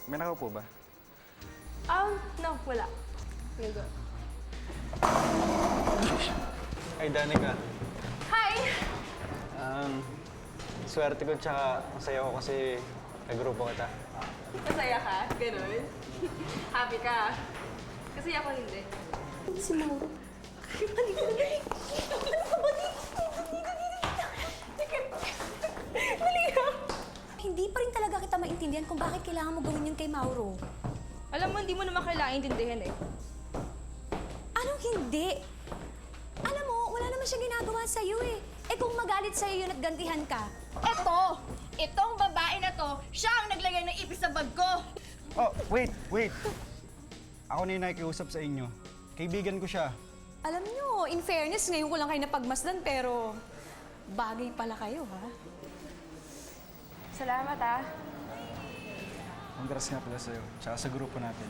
May nakaupo ba? No, wala. We'll go. Ay, Danica. Hi! Swerte ko tsaka masaya ko kasi nagrupo kita. Masaya ka? Ganun? Happy ka? Kasi ako hindi. Si Mauro. Hindi pa rin talaga kita maintindihan kung bakit kailangan mo gawin yun kay Mauro. Alam mo, hindi mo naman kailangan intindihan eh. Anong hindi? Alam mo, wala naman siya ginagawa sa'yo eh. Eh kung magalit sa'yo yun at gantihan ka. Itong babae na to, siya ang naglagay ng ipis sa bag ko. Oh, wait! Ako na yung nakikiusap sa inyo. Kaibigan ko siya. Alam nyo, in fairness, ngayon ko lang kayo napagmasdan pero bagay pala kayo, ha? Salamat ah. Congrats nga pala sa'yo, tsaka sa grupo natin.